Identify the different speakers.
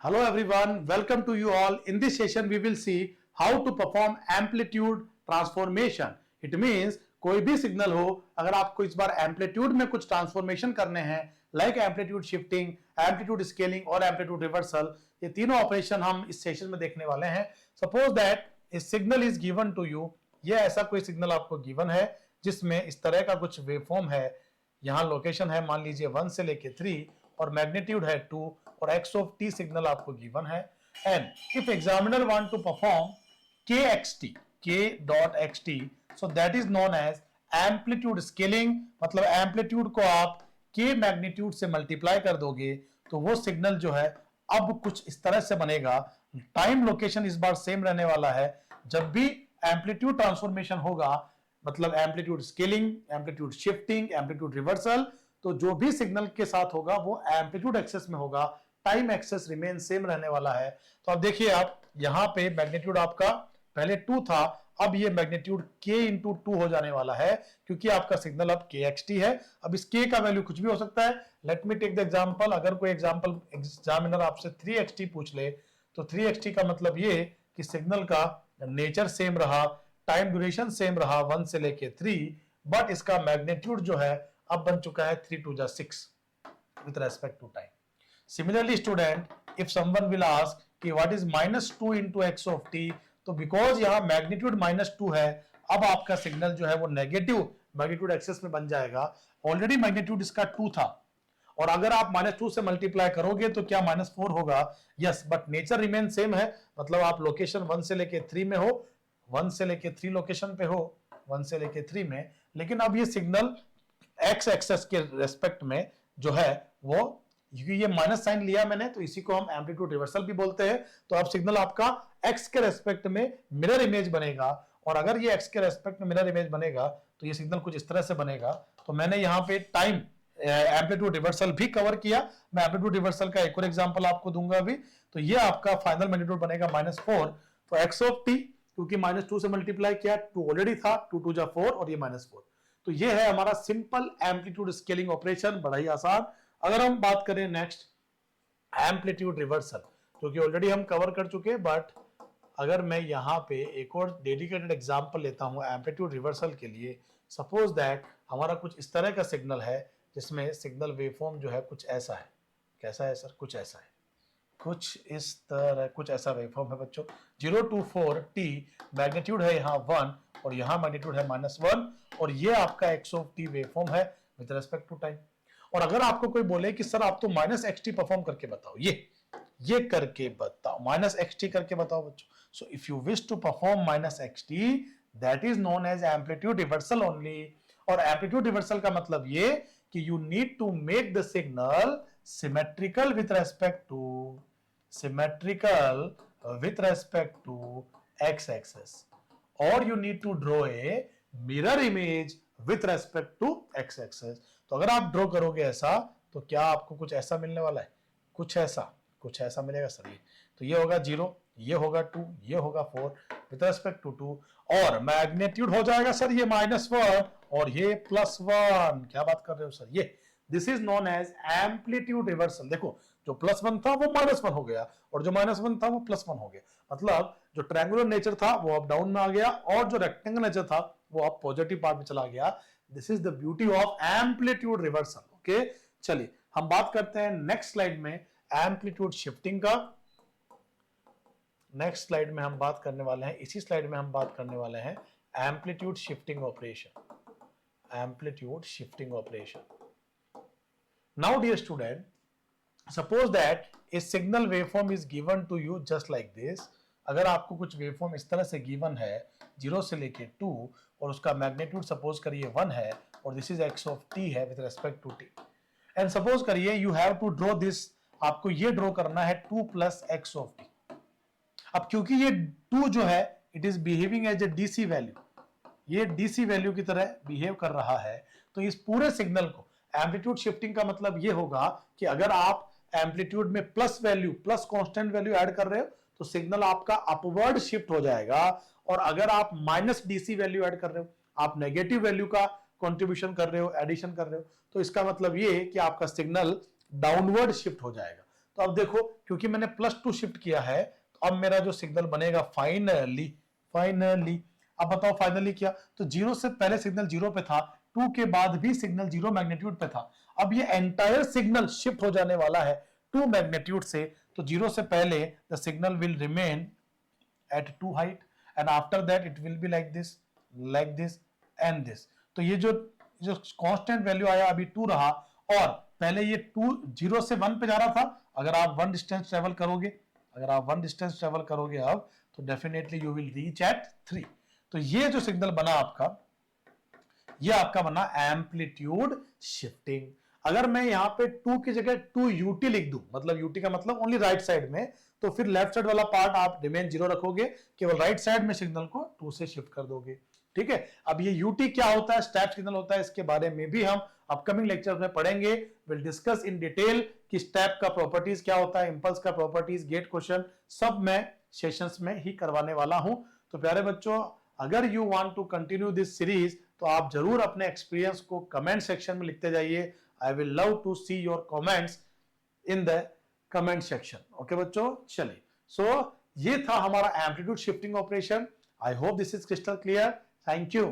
Speaker 1: Hello everyone, welcome to you all. In this session we will see how to perform amplitude transformation. It means कोई भी signal हो, अगर आपको इस बार amplitude में कुछ ट्रांसफॉर्मेशन करने हैं, like amplitude shifting, amplitude scaling और एम्पलीट्यूड रिवर्सल, ये तीनों ऑपरेशन हम इस सेशन में देखने वाले हैं. Suppose that a signal is given to you. ये ऐसा कोई सिग्नल आपको गिवन है जिसमें इस तरह का कुछ वेवफॉर्म है. यहां लोकेशन है मान लीजिए 1 से लेके 3 और मैग्नीट्यूड है 2 और x ऑफ t सिग्नल आपको गिवन है. And if examiner want to perform k.xt so that is known as amplitude scaling. मतलब एम्पलीट्यूड को आप k मैग्नीट्यूड से मल्टीप्लाई कर दोगे तो वो सिग्नल जो है अब कुछ इस तरह से बनेगा. टाइम लोकेशन इस बार सेम रहने वाला है. जब भी एम्पलीट्यूड ट्रांसफॉर्मेशन होगा, मतलब amplitude scaling, amplitude shifting, amplitude reversal, तो जो भी सिग्नल के साथ होगा वो एम्पलीट्यूड एक्सेस में होगा. टाइम एक्सेस रिमेन सेम रहने वाला है. तो अब देखिए, आप यहां पे मैग्नीट्यूड आपका पहले 2 था, अब ये मैग्नीट्यूड k इंटू 2 हो जाने वाला है क्योंकि आपका सिग्नल अब kxt है. अब इस k का वैल्यू कुछ भी हो सकता है. Let me take the example. अगर कोई एग्जांपल एग्जामिनर आपसे 3xt पूछ ले तो 3xt का मतलब ये कि सिग्नल का नेचर सेम रहा, टाइम ड्यूरेशन सेम रहा 1 से लेके 3, बट इसका मैग्नीट्यूड जो है अब बन चुका है 3 2 6 with respect to time. Similarly student, if someone will ask कि what is -2 into x of t, तो बिकॉज यहाँ मैग्नीट्यूड -2 है, अब आपका सिग्नल जो है वो नेगेटिव मैग्नीट्यूड एक्सेस में बन जाएगा. ऑलरेडी मैग्नीट्यूड इसका 2 था और अगर आप -2 से मल्टीप्लाई करोगे तो क्या -4 होगा? Yes, but nature remain same है. मतलब आप लोकेशन 1 से लेके 3 में हो, 1 से लेके 3 लोकेशन पे हो, 1 से लेके 3 में, लेकिन अब ये सिग्नल एक्स एक्सेस के रेस्पेक्ट में जो है वो, क्योंकि ये माइनस साइन लिया मैंने तो इसी को हम एम्पलीट्यूड रिवर्सल भी बोलते हैं. तो अब सिग्नल आपका एक्स के रेस्पेक्ट में मिरर इमेज बनेगा, और अगर ये एक्स के रेस्पेक्ट में मिरर इमेज बनेगा तो ये सिग्नल कुछ इस तरह से बनेगा. तो मैंने यहाँ पे टाइम एम्पलीट्यूड रिवर्सल भी कवर किया. मैं एम्पलीट्यूड रिवर्सल का एक और एग्जांपल आपको दूंगा अभी. तो ये आपका फाइनल मैग्नीट्यूड बनेगा -4. तो एक्स ऑफ टी, क्योंकि -2 से मल्टीप्लाई किया, 2 ऑलरेडी था, 2 2 जा 4 और ये -4. तो ये है हमारा सिंपल एम्पलीट्यूड स्केलिंग ऑपरेशन, बड़ा ही आसान. अगर हम बात करें नेक्स्ट एम्पलीट्यूड रिवर्सल, जो कि ऑलरेडी हम कवर कर चुके, बट अगर मैं यहां पे एक और डेडिकेटेड एग्जांपल लेता हूं एम्पलीट्यूड रिवर्सल के लिए. सपोज दैट हमारा कुछ इस तरह का सिग्नल है जिसमें सिग्नल वेवफॉर्म जो है कुछ ऐसा है. कैसा है सर? कुछ ऐसा है, कुछ इस तरह, कुछ ऐसा वेवफॉर्म है बच्चों. 0 to 4 t, मैग्नीट्यूड है यहाँ 1 और यहाँ मैग्नीट्यूड है -1, और ये आपका x ऑफ t वेवफॉर्म है विद रेस्पेक्ट टू टाइम. और अगर आपको कोई बोले कि सर आप तो -xt परफॉर्म करके बताओ, ये करके बताओ, -xt करके बताओ बच्चों. So if you wish to perform -xt, that is known as amplitude reversal only. और एम्पलीट्यूड रिवर्सल का मतलब ये कि you need to make the signal symmetrical with respect to x axis, और you need to draw a mirror image with respect to x axis. तो अगर आप draw करोगे ऐसा तो क्या आपको कुछ ऐसा मिलने वाला है? कुछ ऐसा मिलेगा सर. ये तो ये होगा 0, ये होगा 2, ये होगा 4 विथ रेस्पेक्ट टू 2, और मैग्नीट्यूड हो जाएगा सर ये -1 और ये +1. क्या बात कर रहे हो सर? ये this is known as amplitude reversal. देखो, जो +1 था वो -1 हो गया और जो -1 था वो +1 हो गया. मतलब जो ट्रायंगुलर नेचर था वो अब डाउन में आ गया और जो रेक्टेंगल नेचर था वो अब पॉजिटिव पार्ट में चला गया. This is the beauty of amplitude reversal. Okay, चलिए हम बात करते हैं नेक्स्ट स्लाइड में एम्पलीट्यूड शिफ्टिंग का. नेक्स्ट स्लाइड में हम बात करने वाले हैं, इसी स्लाइड में हम बात करने वाले हैं amplitude shifting operation. Amplitude shifting operation. Now dear student, suppose that a signal waveform is given to you just like this. अगर आपको कुछ वेवफॉर्म इस तरह से गिवन है 0 से लेके 2 और उसका मैग्नीट्यूड सपोज करिए 1 है और this is x of t है with respect to t, and suppose करिए you have to draw this, आपको ये ड्रॉ करना है 2 + x ऑफ t. अब क्योंकि ये 2 जो है it is behaving as a DC value, ये डीसी वैल्यू की तरह बिहेव कर रहा है, तो इस पूरे सिग्नल को एम्पलीट्यूड शिफ्टिंग का मतलब ये होगा कि अगर आप एम्पलीट्यूड में plus value, plus constant value add कर रहे हो तो सिग्नल आपका अपवर्ड शिफ्ट हो जाएगा, और अगर आप माइनस डीसी वैल्यू ऐड कर रहे हो, आप नेगेटिव वैल्यू का कंट्रीब्यूशन कर रहे हो, एडिशन कर रहे हो, तो इसका मतलब ये कि आपका सिग्नल डाउनवर्ड शिफ्ट हो जाएगा. तो अब देखो क्योंकि मैंने +2 शिफ्ट किया है तो अब मेरा जो सिग्नल बनेगा फाइनली अब बताओ फाइनली क्या, तो 0 से पहले सिग्नल 0 पे था, 2 के बाद भी सिग्नल 0 मैग्नीट्यूड पे था। अब ये एंटायर सिग्नल शिफ्ट हो जाने वाला है 2 मैग्नीट्यूड से, तो 0 से पहले the signal will remain at 2 height and after that it will be like this and this। तो ये जो कांस्टेंट वैल्यू आया अभी 2 रहा, और पहले ये 2 0 से 1 पे जा रहा था। अगर आप 1 डिस्टेंस ट्रेवल करोगे अब तो definitely you will reach at 3। तो ये जो सिग्नल बना आपका, ये आपका बना एम्पलीट्यूड शिफ्टिंग। अगर मैं यहां पे 2 की जगह 2 UT लिख दूं, मतलब UT का मतलब ओनली राइट साइड में, तो फिर लेफ्ट साइड वाला पार्ट आप रिमेन 0 रखोगे, केवल राइट साइड में सिग्नल को 2 से शिफ्ट कर दोगे। ठीक है, अब ये UT क्या होता है, स्टेप सिग्नल होता है, इसके बारे में भी हम अपकमिंग लेक्चर में पढ़ेंगे। विल डिस्कस इन डिटेल कि स्टेप का प्रॉपर्टीज क्या होता है, इंपल्स का प्रॉपर्टीज, गेट क्वेश्चन, सब मैं सेशंस में ही करवाने वाला हूं। तो प्यारे बच्चों, अगर you want to continue this series तो आप जरूर अपने एक्सपीरियंस को कमेंट सेक्शन में लिखते जाइए। I will love to see your comments in the comment section. Okay बच्चों, चलिए, सो ये था हमारा amplitude shifting operation. I hope this is crystal clear. Thank you.